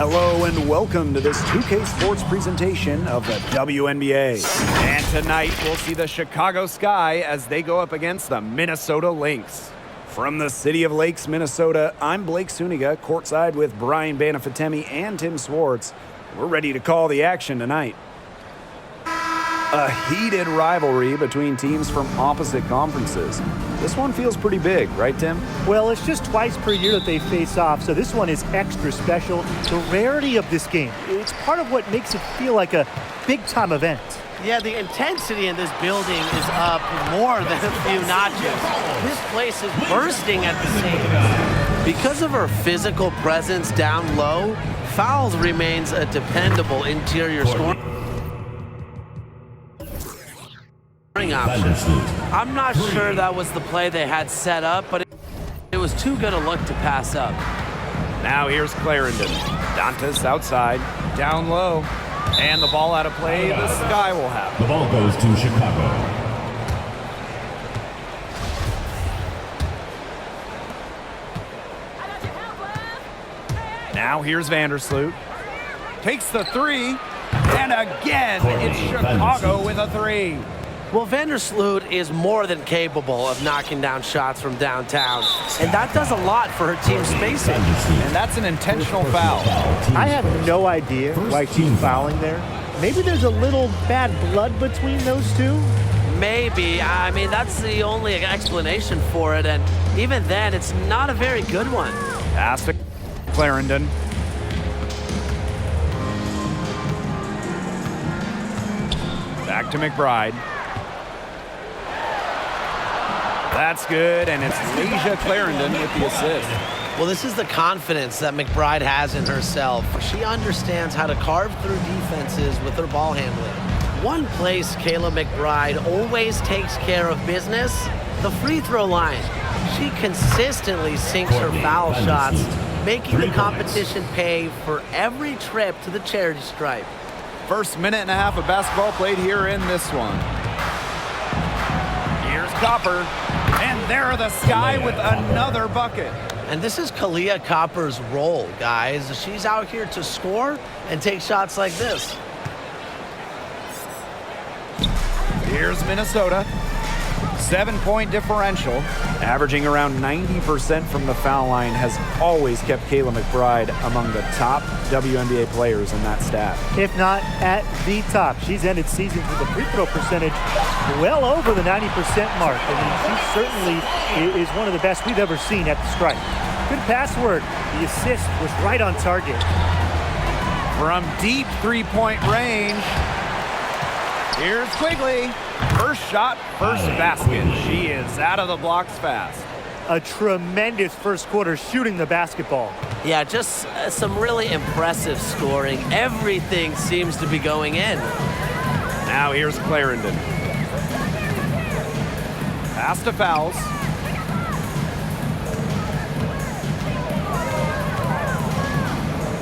Hello and welcome to this 2K Sports presentation of the WNBA. And tonight we'll see the Chicago Sky as they go up against the Minnesota Lynx. From the city of Lakes, Minnesota, I'm Blake Suniga, courtside with Brian Banafitemi and Tim Swartz. We're ready to call the action tonight. A heated rivalry between teams from opposite conferences. This one feels pretty big, right, Tim? Well, it's just twice per year that they face off, so this one is extra special. The rarity of this game, it's part of what makes it feel like a big-time event. Yeah, the intensity in this building is up more than a few notches. This place is bursting at the seams. Because of her physical presence down low, Fowles remains a dependable interior scorer. Option. I'm not sure that was the play they had set up, but it was too good a look to pass up. Now here's Clarendon. Dantas outside, down low, and the ball out of play. The Sky will have it. The ball goes to Chicago. Now here's Vandersloot. Takes the three, and again it's Chicago with a three. Well, Vandersloot is more than capable of knocking down shots from downtown, and that does a lot for her team's spacing. And that's an intentional foul. I have no idea why she's fouling there. Maybe there's a little bad blood between those two? Maybe. I mean, that's the only explanation for it, and even then, it's not a very good one. Pass to Clarendon. Back to McBride. That's good, and it's Leisha Clarendon with the assist. Well, this is the confidence that McBride has in herself. She understands how to carve through defenses with her ball handling. One place Kayla McBride always takes care of business, the free throw line. She consistently sinks her foul shots, making the competition pay for every trip to the charity stripe. First minute and a half of basketball played here in this one. Here's Copper, and there the Sky with another bucket. And this is Kalia Copper's role, guys. She's out here to score and take shots like this. Here's Minnesota. 7-point differential. Averaging around 90% from the foul line has always kept Kayla McBride among the top WNBA players in that stat. If not at the top. She's ended seasons with a free throw percentage well over the 90% mark. I mean, she certainly is one of the best we've ever seen at the stripe. Good pass work. The assist was right on target. From deep three-point range, here's Quigley. First shot, first basket. She is out of the blocks fast. A tremendous first quarter shooting the basketball. Yeah, just some really impressive scoring. Everything seems to be going in. Now here's Clarendon. Pass to Fowles.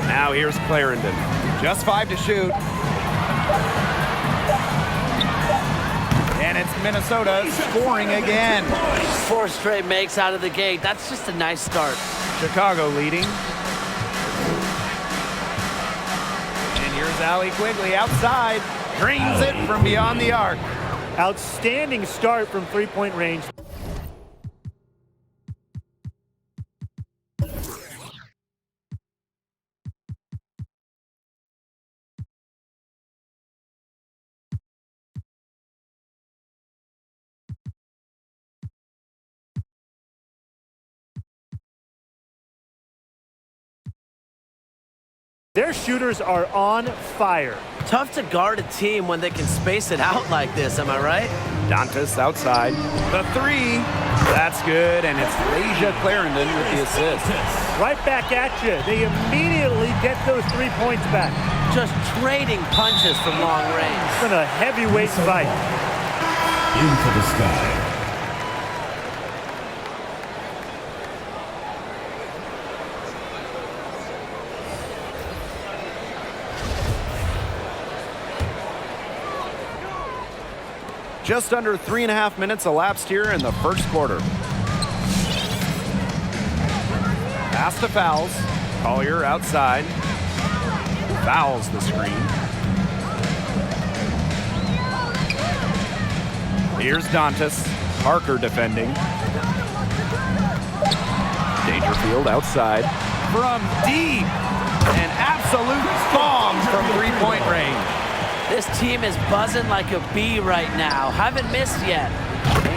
Now here's Clarendon. Just 5 to shoot. And it's Minnesota scoring again. 4 straight makes out of the gate. That's just a nice start. Chicago leading. And here's Allie Quigley outside. Drains it from beyond the arc. Outstanding start from three-point range. Their shooters are on fire. Tough to guard a team when they can space it out like this, am I right? Dantas outside. The three. That's good, and it's Leisha Clarendon with the assist. Right back at you. They immediately get those 3 points back. Just trading punches from long range. It's been a heavyweight fight. Into the Sky. Just under 3.5 minutes elapsed here in the first quarter. Pass to Fowles. Collier outside. fouls the screen. Here's Dantas. Parker defending. Dangerfield outside. From deep. An absolute bomb from three-point range. This team is buzzing like a bee right now. Haven't missed yet.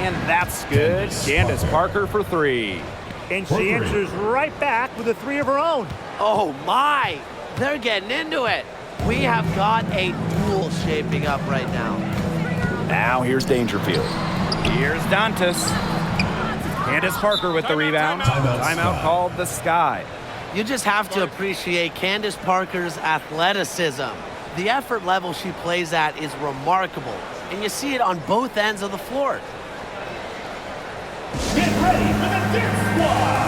And that's good. Candace Parker for three. And she answers right back with a three of her own. Oh my, they're getting into it. We have got a duel shaping up right now. Now here's Dangerfield. Here's Dantas. Candace Parker with the rebound. Timeout called the Sky. You just have to appreciate Candace Parker's athleticism. The effort level she plays at is remarkable, and you see it on both ends of the floor. Get ready for the Dance Squad!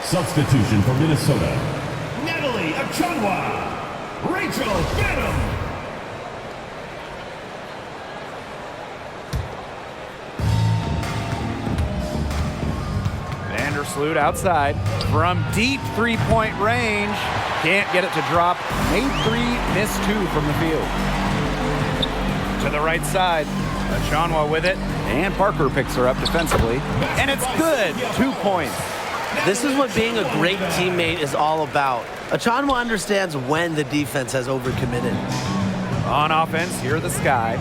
Substitution for Minnesota. Natalie Achonwa. Rachel Benham. Vandersloot outside. From deep three-point range. Can't get it to drop. Made three, missed two from the field. To the right side. Achonwa with it. And Parker picks her up defensively. And it's good. 2 points. This is what being a great teammate is all about. Achonwa understands when the defense has overcommitted. On offense, here the Sky.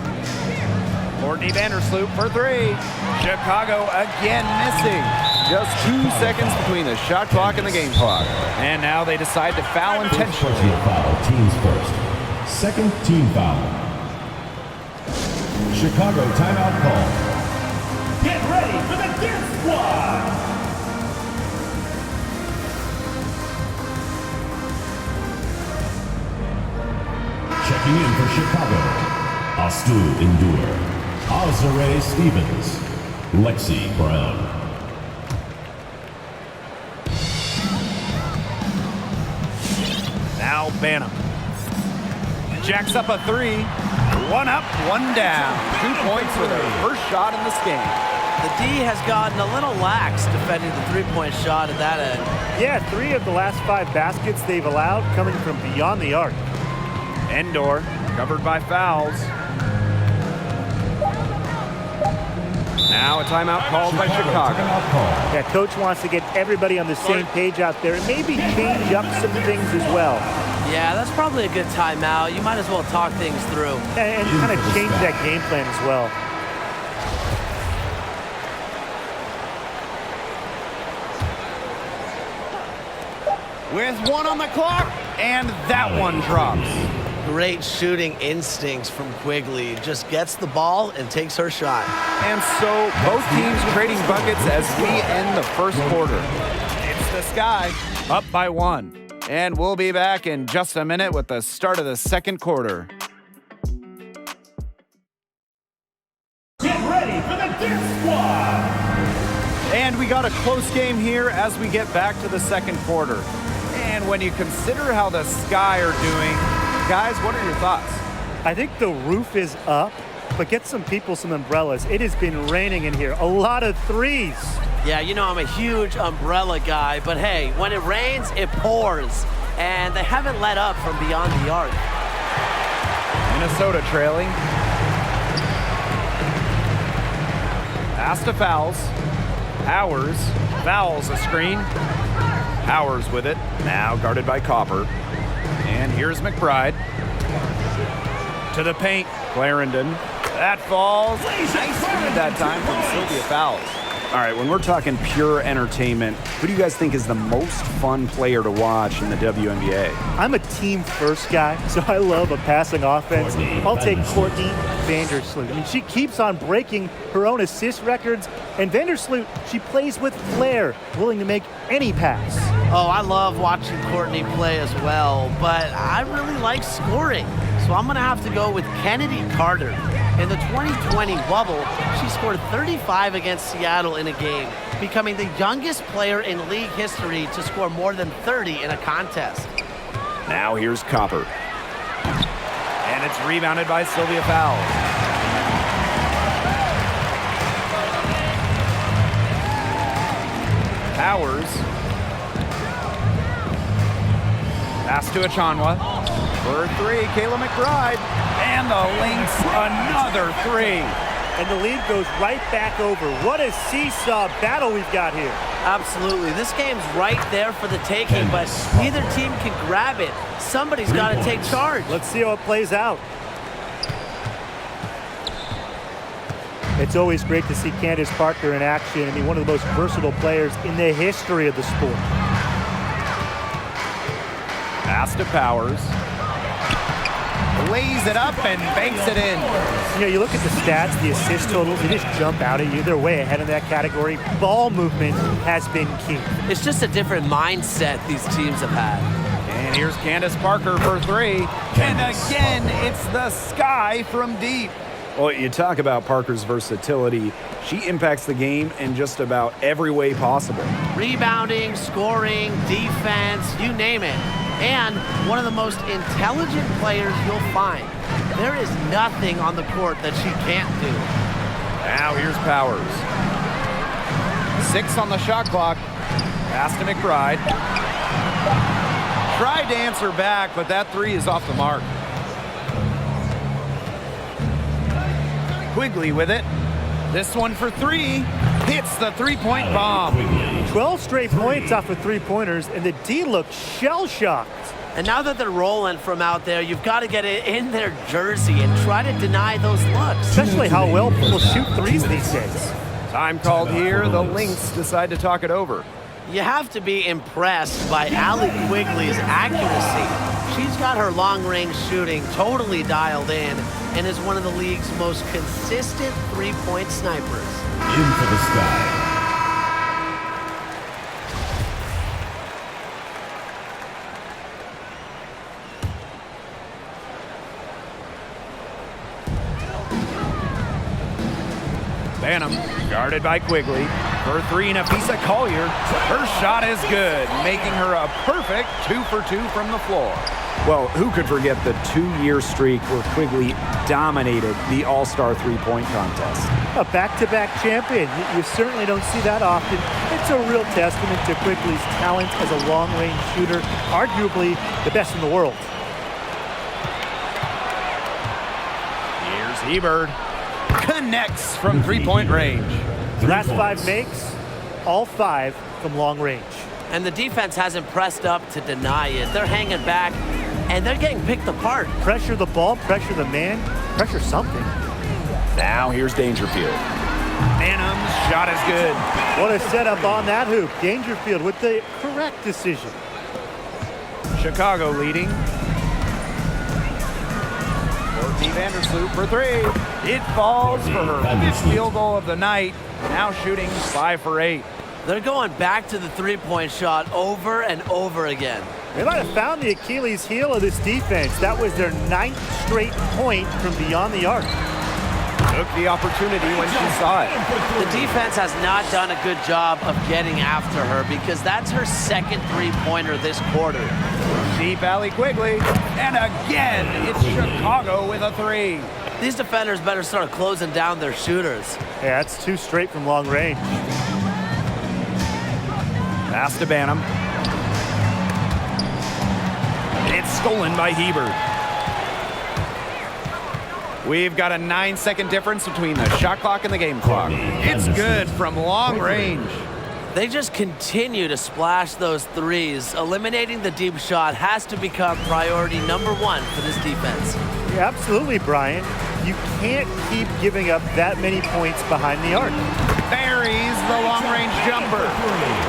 Courtney Vandersloot for three. Chicago again missing. Just 2 seconds between the shot clock and the game clock. And now they decide to foul intentionally. Personal foul, teams first. Second team foul. Chicago timeout call. Get ready for the Dance Squad! Checking in for Chicago, Astu Endure, Azare Stevens, Lexi Brown. Now Banham. Jacks up a three. One up, one down. 2 points for their first shot in this game. The D has gotten a little lax defending the three-point shot at that end. Yeah, 3 of the last 5 baskets they've allowed coming from beyond the arc. Endor covered by fouls. Now a timeout called by Chicago. Yeah, coach wants to get everybody on the same page out there and maybe change up some things as well. Yeah, that's probably a good timeout. You might as well talk things through. And kind of change that game plan as well. With one on the clock, and that one drops. Great shooting instincts from Quigley. Just gets the ball and takes her shot. And so both teams trading buckets as we end the first quarter. It's the Sky up by 1. And we'll be back in just a minute with the start of the second quarter. Get ready for the Dance Squad! And we got a close game here as we get back to the second quarter. And when you consider how the Sky are doing, guys, what are your thoughts? I think the roof is up, but get some people some umbrellas. It has been raining in here. A lot of threes. Yeah, you know I'm a huge umbrella guy, but hey, when it rains, it pours. and they haven't let up from beyond the arc. Minnesota trailing. Pass to Fowles. Powers fouls a screen. Powers with it. Now guarded by Copper. And here's McBride. To the paint. Clarendon. That falls. Nice feed that time from Sylvia Fowles. All right, when we're talking pure entertainment, who do you guys think is the most fun player to watch in the WNBA? I'm a team-first guy, so I love a passing offense. I'll take Courtney Vandersloot. I mean, she keeps on breaking her own assist records, and Vandersloot, she plays with flair, willing to make any pass. Oh, I love watching Courtney play as well, but I really like scoring. So I'm going to have to go with Kennedy Carter. In the 2020 bubble, she scored 35 against Seattle in a game, becoming the youngest player in league history to score more than 30 in a contest. Now here's Copper. And it's rebounded by Sylvia Fowles. Powers. Pass to Achanwa. For three, Kayla McBride. And the Lynx, another three. And the lead goes right back over. What a seesaw battle we've got here. Absolutely. This game's right there for the taking, but neither team can grab it. Somebody's got to take charge. Let's see how it plays out. It's always great to see Candace Parker in action. I mean, one of the most versatile players in the history of the sport. Pass to Powers. Lays it up and banks it in. You know, you look at the stats, the assist totals, they just jump out at you. They're way ahead in that category. Ball movement has been key. It's just a different mindset these teams have had. And here's Candace Parker for three. And again, it's the sky from deep. Well, you talk about Parker's versatility. She impacts the game in just about every way possible. Rebounding, scoring, defense, you name it. And one of the most intelligent players you'll find. There is nothing on the court that she can't do. Now here's Powers. 6 on the shot clock. Pass to McBride. Tried to answer back, but that three is off the mark. Quigley with it. This one for three. Hits the three-point bomb. 12 straight points off of three-pointers, and the D looked shell-shocked. And now that they're rolling from out there, you've got to get it in their jersey and try to deny those looks. Especially how well people shoot threes these days. Time called here. The Lynx decide to talk it over. You have to be impressed by Allie Quigley's accuracy. She's got her long-range shooting totally dialed in and is one of the league's most consistent three-point snipers. In for the sky. Banham, guarded by Quigley. For three, Nafisa Collier. Her shot is good, making her a perfect 2 for 2 from the floor. Well, who could forget the 2-year streak where Quigley dominated the All-Star three-point contest? A back-to-back champion. You certainly don't see that often. It's a real testament to Quigley's talent as a long-range shooter, arguably the best in the world. Here's Hebert. Connects from three-point range. Last 5 makes, all 5 from long range. And the defense hasn't pressed up to deny it. They're hanging back, and they're getting picked apart. Pressure the ball, pressure the man, pressure something. Now here's Dangerfield. Banham's shot is good. What a setup on that hoop. Dangerfield with the correct decision. Chicago leading. Courtney Vandersloot for three. It falls for her 5th field goal of the night. Now shooting 5 for 8. They're going back to the three-point shot over and over again. They might have found the Achilles heel of this defense. That was their 9th straight point from beyond the arc. Took the opportunity when she saw it. The defense has not done a good job of getting after her because that's her 2nd three-pointer this quarter. Deep alley Quigley. And again, it's Chicago with a 3. These defenders better start closing down their shooters. Yeah, that's 2 straight from long range. Pass to Banham. It's stolen by Hebert. We've got a 9-second difference between the shot clock and the game clock. It's good from long range. They just continue to splash those threes. Eliminating the deep shot has to become priority number one for this defense. Yeah, absolutely, Brian. You can't keep giving up that many points behind the arc. Buries the long-range jumper.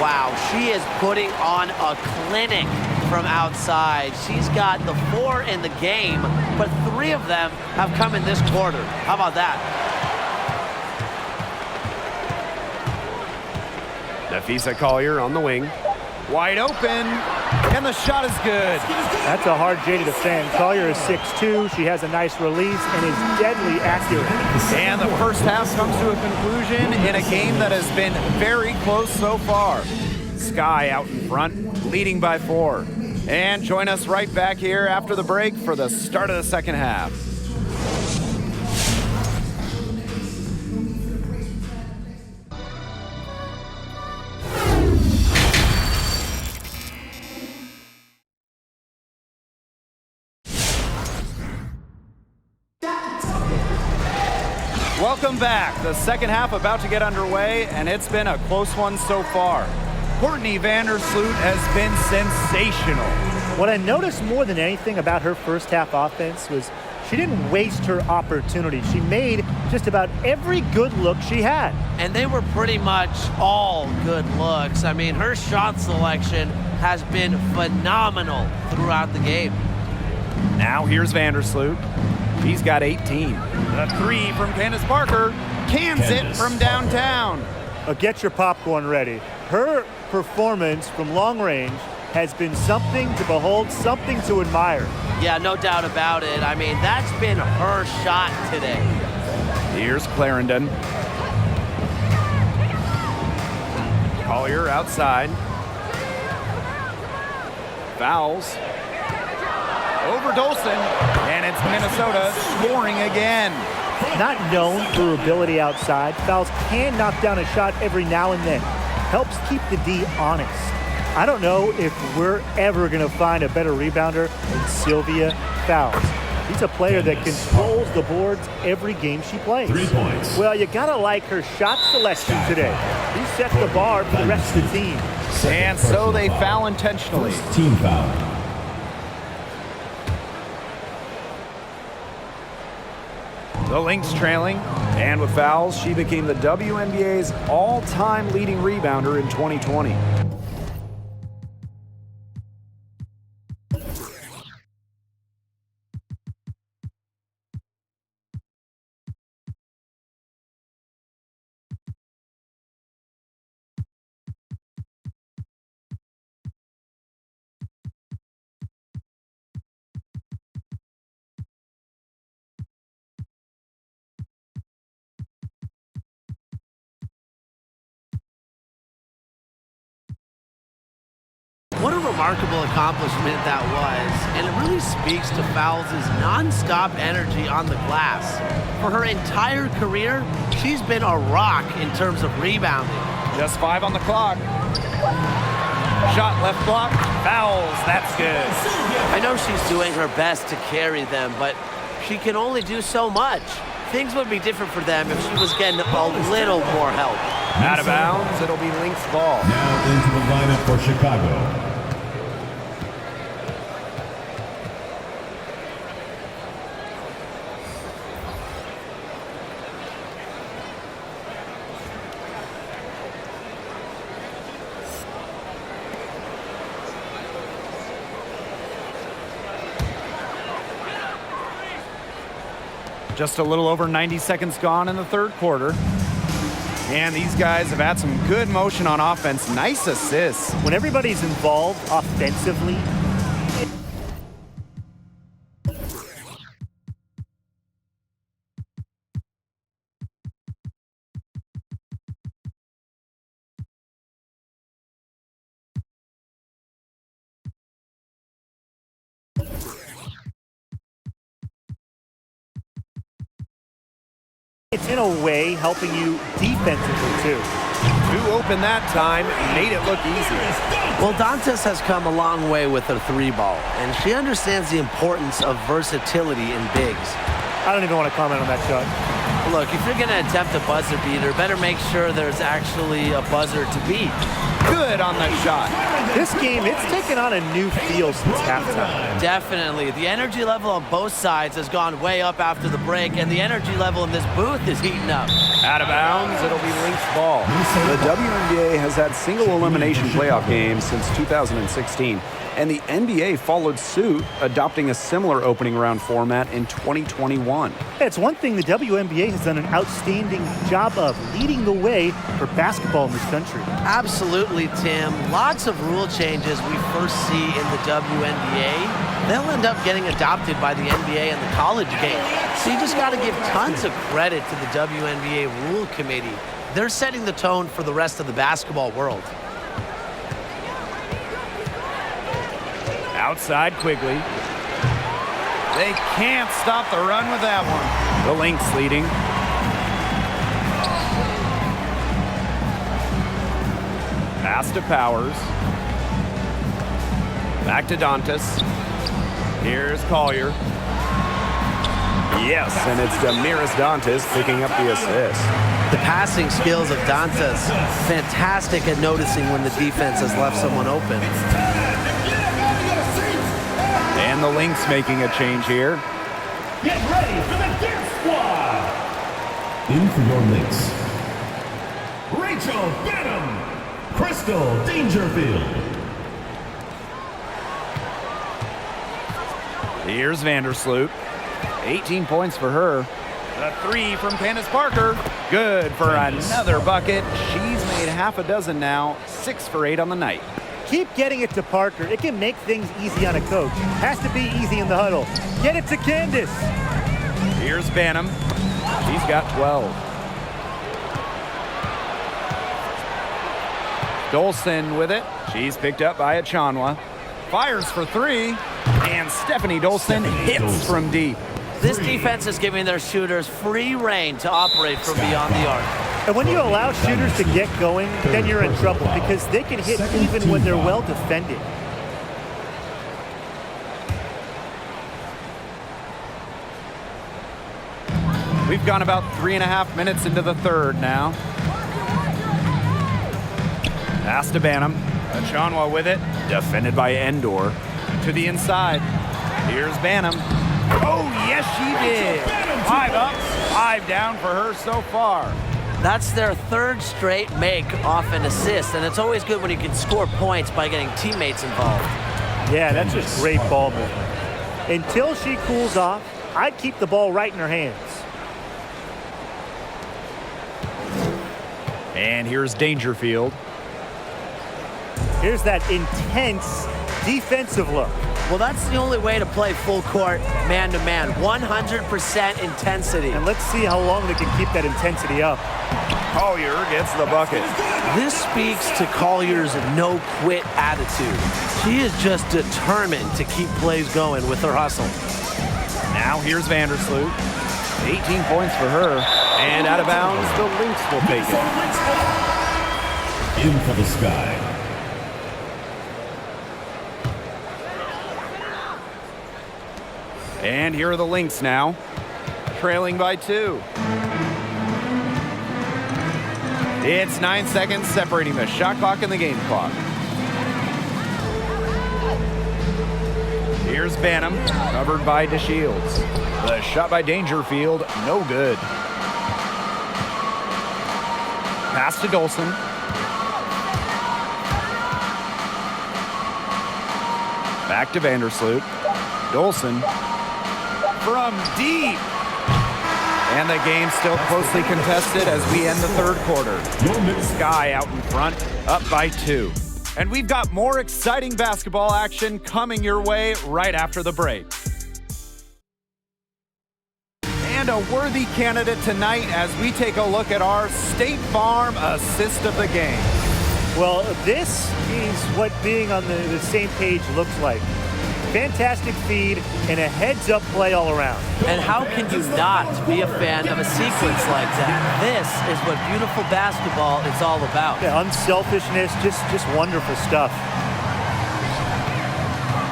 Wow, she is putting on a clinic from outside. She's got the 4 in the game, but 3 of them have come in this quarter. How about that? Nafisa Collier on the wing. Wide open, and the shot is good. That's a hard J to defend. Collier is 6'2". She has a nice release and is deadly accurate. And the first half comes to a conclusion in a game that has been very close so far. Sky out in front, leading by 4. And join us right back here after the break for the start of the second half. Welcome back. The second half about to get underway, and it's been a close one so far. Courtney Vandersloot has been sensational. What I noticed more than anything about her first half offense was she didn't waste her opportunity. She made just about every good look she had. And they were pretty much all good looks. I mean, her shot selection has been phenomenal throughout the game. Now here's Vandersloot. He's got 18. The 3 from Candace Parker. Cans it from downtown. Get your popcorn ready. Her performance from long range has been something to behold, something to admire. Yeah, no doubt about it. I mean, that's been her shot today. Here's Clarendon. Collier outside. Fouls. Over Dolson, and it's Minnesota scoring again. Not known for her ability outside, Fouls can knock down a shot every now and then. Helps keep the D honest. I don't know if we're ever going to find a better rebounder than Sylvia Fouls. She's a player that controls the boards every game she plays. 3 points. Well, you got to like her shot selection today. She set the bar for the rest of the team. And so they foul intentionally. Team foul. The Lynx trailing, and with fouls, she became the WNBA's all-time leading rebounder in 2020. What a remarkable accomplishment that was, and it really speaks to Fouls' non-stop energy on the glass. For her entire career, she's been a rock in terms of rebounding. Just 5 on the clock. Shot left block, fouls, that's good. I know she's doing her best to carry them, but she can only do so much. Things would be different for them if she was getting a little more help. Out of bounds, it'll be Lynx ball. Now into the lineup for Chicago. Just a little over 90 seconds gone in the third quarter. And these guys have had some good motion on offense. Nice assists. When everybody's involved offensively, it's in a way helping you defensively too. Too open that time, made it look easy. Well, Dantas has come a long way with her three ball, and she understands the importance of versatility in bigs. I don't even want to comment on that shot. Look, if you're going to attempt a buzzer beater, better make sure there's actually a buzzer to beat. Good on the shot. This game, it's taken on a new feel since halftime. Definitely. The energy level on both sides has gone way up after the break, and the energy level in this booth is heating up. Out of bounds, it'll be Lynx ball. The WNBA has had single elimination playoff games since 2016, and the NBA followed suit, adopting a similar opening round format in 2021. It's one thing the WNBA has done an outstanding job of, leading the way for basketball in this country. Absolutely, Tim. Lots of rule changes we first see in the WNBA. They'll end up getting adopted by the NBA and the college game. So you just got to give tons of credit to the WNBA Rule Committee. They're setting the tone for the rest of the basketball world. Outside Quigley. They can't stop the run with that one. The Lynx leading. Pass to Powers. Back to Dantas. Here's Collier. Yes, and it's Damiris Dantas picking up the assist. The passing skills of Dantas, fantastic at noticing when the defense has left someone open. And the Lynx making a change here. Get ready for the Dance Squad. In for your Lynx, Rachel Benham, Crystal Dangerfield. Here's Vandersloot. 18 points for her. The three from Candace Parker. Good for another bucket. She's made half a dozen now. 6 for 8 on the night. Keep getting it to Parker. It can make things easy on a coach. Has to be easy in the huddle. Get it to Candace. Here's Banham. She's got 12. Dolson with it. She's picked up by Achanwa. Fires for 3. And Stephanie Dolson hits from deep. This defense is giving their shooters free reign to operate from beyond the arc. And when you allow shooters to get going, then you're in trouble because they can hit even when they're well defended. We've gone about 3.5 minutes into the third now. Pass to Banham. Achanwa with it. Defended by Endor. To the inside. Here's Banham. Oh, yes, she did. 5 up, 5 down for her so far. That's their third straight make off an assist, and it's always good when you can score points by getting teammates involved. Yeah, that's just great ball movement. Until she cools off, I'd keep the ball right in her hands. And here's Dangerfield. Here's that intense defensive look. Well, that's the only way to play full court, man-to-man. 100% intensity. And let's see how long they can keep that intensity up. Collier gets the bucket. This speaks to Collier's no-quit attitude. She is just determined to keep plays going with her hustle. Now here's Vandersloot. 18 points for her. And out of bounds, the Lynx will take it. In for the Sky. And here are the Lynx now, trailing by 2. It's 9 seconds separating the shot clock and the game clock. Here's Banham, covered by DeShields. The shot by Dangerfield, no good. Pass to Dolson. Back to Vandersloot. Dolson from deep. And the game still closely contested as we end the third quarter. Sky out in front, up by 2. And we've got more exciting basketball action coming your way right after the break. And a worthy candidate tonight as we take a look at our State Farm assist of the game. Well, this is what being on the same page looks like. Fantastic feed and a heads-up play all around. And how can you not be a fan of a sequence like that? This is what beautiful basketball is all about. Yeah, unselfishness, just wonderful stuff.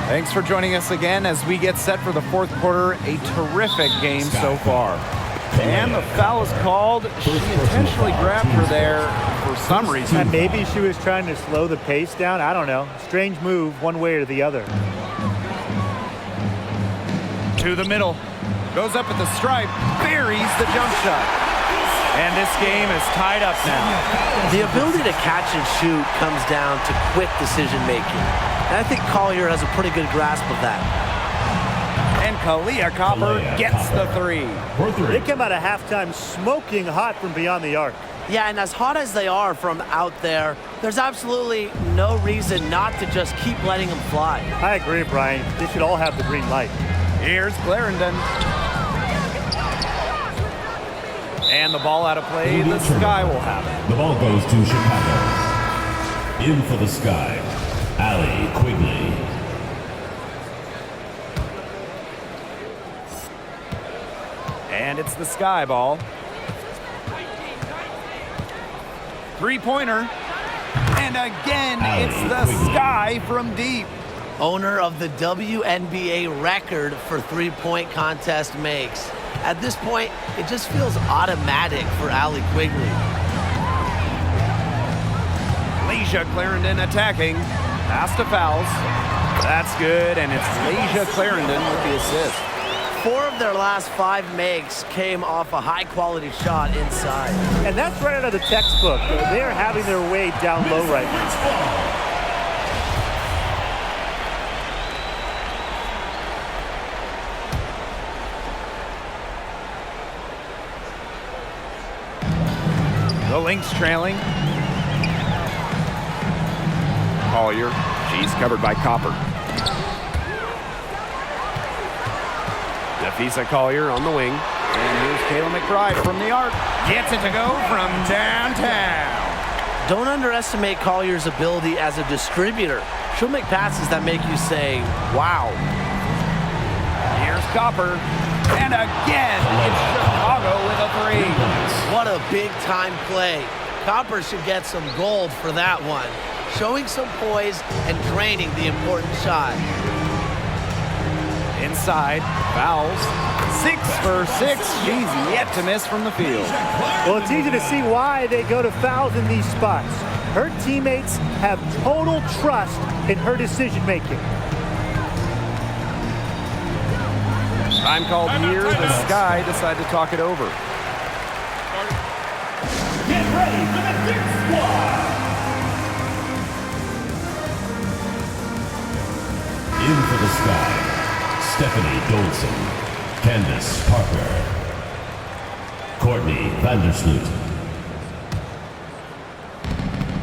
Thanks for joining us again as we get set for the fourth quarter. A terrific game so far. And the foul is called. She intentionally grabbed her there for some reason. And maybe she was trying to slow the pace down. I don't know. Strange move one way or the other. To the middle. Goes up at the stripe. Buries the jump shot. And this game is tied up now. The ability to catch and shoot comes down to quick decision making. And I think Collier has a pretty good grasp of that. And Kalia Copper gets the three. They come out of halftime smoking hot from beyond the arc. Yeah, and as hot as they are from out there, there's absolutely no reason not to just keep letting them fly. I agree, Brian. They should all have the green light. Here's Clarendon. And the ball out of play. The Sky will have it. The ball goes to Chicago. In for the Sky, Allie Quigley. And it's the Sky ball. Three-pointer. And again, it's the Sky from deep. Owner of the WNBA record for three-point contest makes. At this point, it just feels automatic for Allie Quigley. Leisha Clarendon attacking. Pass to fouls. That's good, and it's Leisha Clarendon with the assist. 4 of their last 5 makes came off a high-quality shot inside. And that's right out of the textbook. They are having their way down low right now. The Lynx trailing. Collier. She's covered by Copper. Defisa Collier on the wing. And here's Kayla McBride from the arc. Gets it to go from downtown. Don't underestimate Collier's ability as a distributor. She'll make passes that make you say, wow. Here's Copper. And again, it's Chicago with a three. What a big-time play. Copper should get some gold for that one. Showing some poise and draining the important shot. Inside, fouls. 6 for 6. She's yet to miss from the field. Well, it's easy to see why they go to fouls in these spots. Her teammates have total trust in her decision-making. Time called here. The Sky decide to talk it over. Get ready for the Lynx squad. In for the Sky, Stephanie Dolson, Candace Parker, Courtney Vandersloot.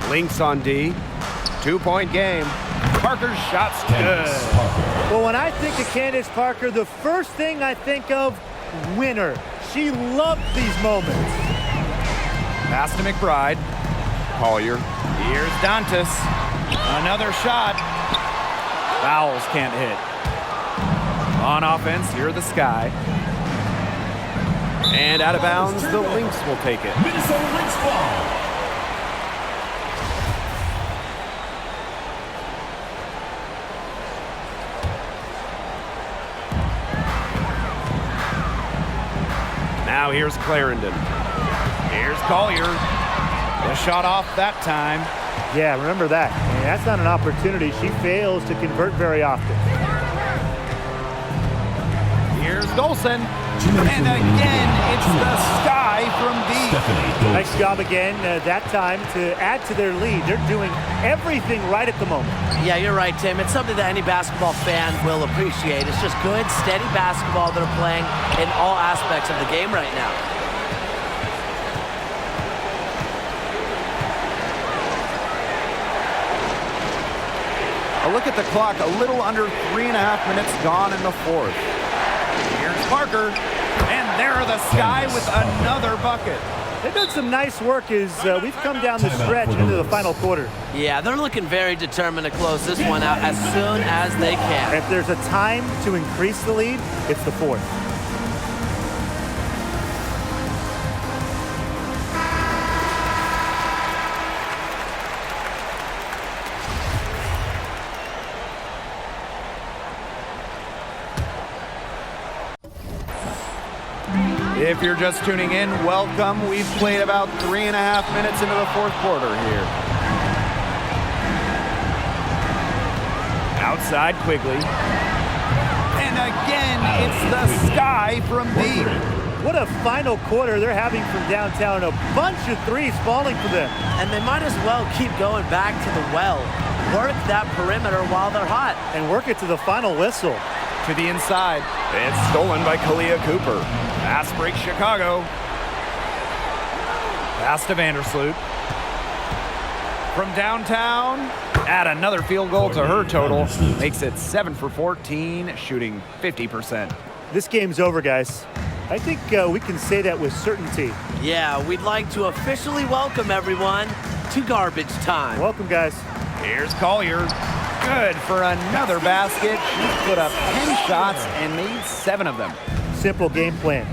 Lynx on D. 2-point game. Parker's shot's Candace good. Parker. Well, when I think of Candace Parker, the first thing I think of, winner. She loved these moments. Pass to McBride. Collier. Here's Dantas. Another shot. Fouls can't hit. On offense, here the Sky. And out of bounds, the Lynx will take it. Minnesota Lynx ball. Now here's Clarendon. Here's Collier. The shot off that time. Yeah, remember that. And that's not an opportunity. She fails to convert very often. Here's Dolson. And again, it's the Sky from deep. Nice job again that time to add to their lead. They're doing everything right at the moment. Yeah, you're right, Tim. It's something that any basketball fan will appreciate. It's just good, steady basketball they're playing in all aspects of the game right now. A look at the clock, a little under 3.5 minutes gone in the fourth. Here's Parker, and there are the Sky with another bucket. They've done some nice work as we've come down the stretch into the final quarter. Yeah, they're looking very determined to close this one out as soon as they can. If there's a time to increase the lead, it's the fourth. If you're just tuning in, welcome. We've played about 3.5 minutes into the fourth quarter here. Outside Quigley. And again, it's the sky from deep. What a final quarter they're having from downtown. A bunch of threes falling for them. And they might as well keep going back to the well. Work that perimeter while they're hot. And work it to the final whistle. To the inside. It's stolen by Kalia Cooper. Pass break Chicago. Pass to Vandersloot. From downtown, add another field goal to her total. Makes it 7 for 14, shooting 50%. This game's over, guys. I think we can say that with certainty. Yeah, we'd like to officially welcome everyone to garbage time. Welcome, guys. Here's Collier. Good for another basket. She put up 10 shots and made 7 of them. Simple game plan.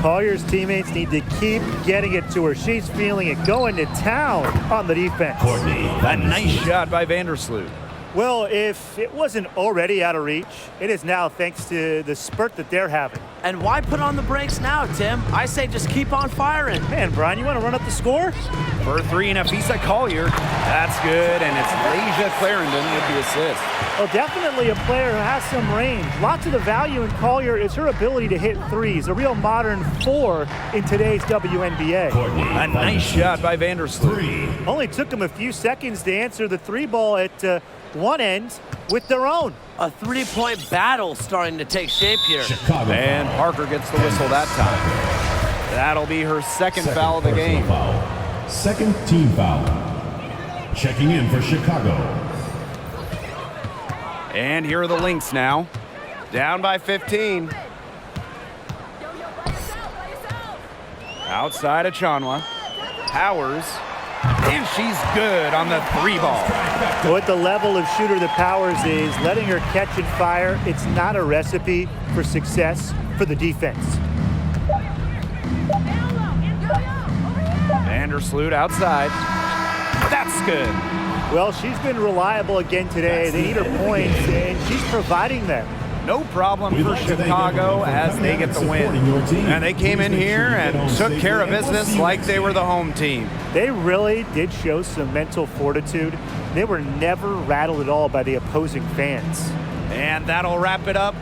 Collier's teammates need to keep getting it to her. She's feeling it, going to town on the defense. Courtney. A nice shot by Vandersloot. Well, if it wasn't already out of reach, it is now thanks to the spurt that they're having. And why put on the brakes now, Tim? I say just keep on firing. Man, Brian, you want to run up the score? For 3, Nafisa Collier. That's good, and it's Leisha Clarendon with the assist. Well, definitely a player who has some range. Lots of the value in Collier is her ability to hit threes, a real modern 4 in today's WNBA. Courtney. A nice shot by Vandersloot. 3. Only took them a few seconds to answer the 3 ball at one end with their own. A 3-point battle starting to take shape here. Chicago. And Parker gets the whistle that time. That'll be her second foul of the personal game. Foul. Second team foul. Checking in for Chicago. And here are the Lynx now. Down by 15. Outside of Chanwa. Powers. And she's good on the 3 ball. What the level of shooter that Powers is, letting her catch and fire, it's not a recipe for success for the defense. Vandersloot outside. That's good. Well, she's been reliable again today. They need her points, and she's providing them. No problem We'd for like to thank Chicago everyone for as coming they out get and the win. supporting your team. And they came Please in make here sure you get and home took safely, care of and we'll business see you like next they were year. the home team. They really did show some mental fortitude. They were never rattled at all by the opposing fans. And that'll wrap it up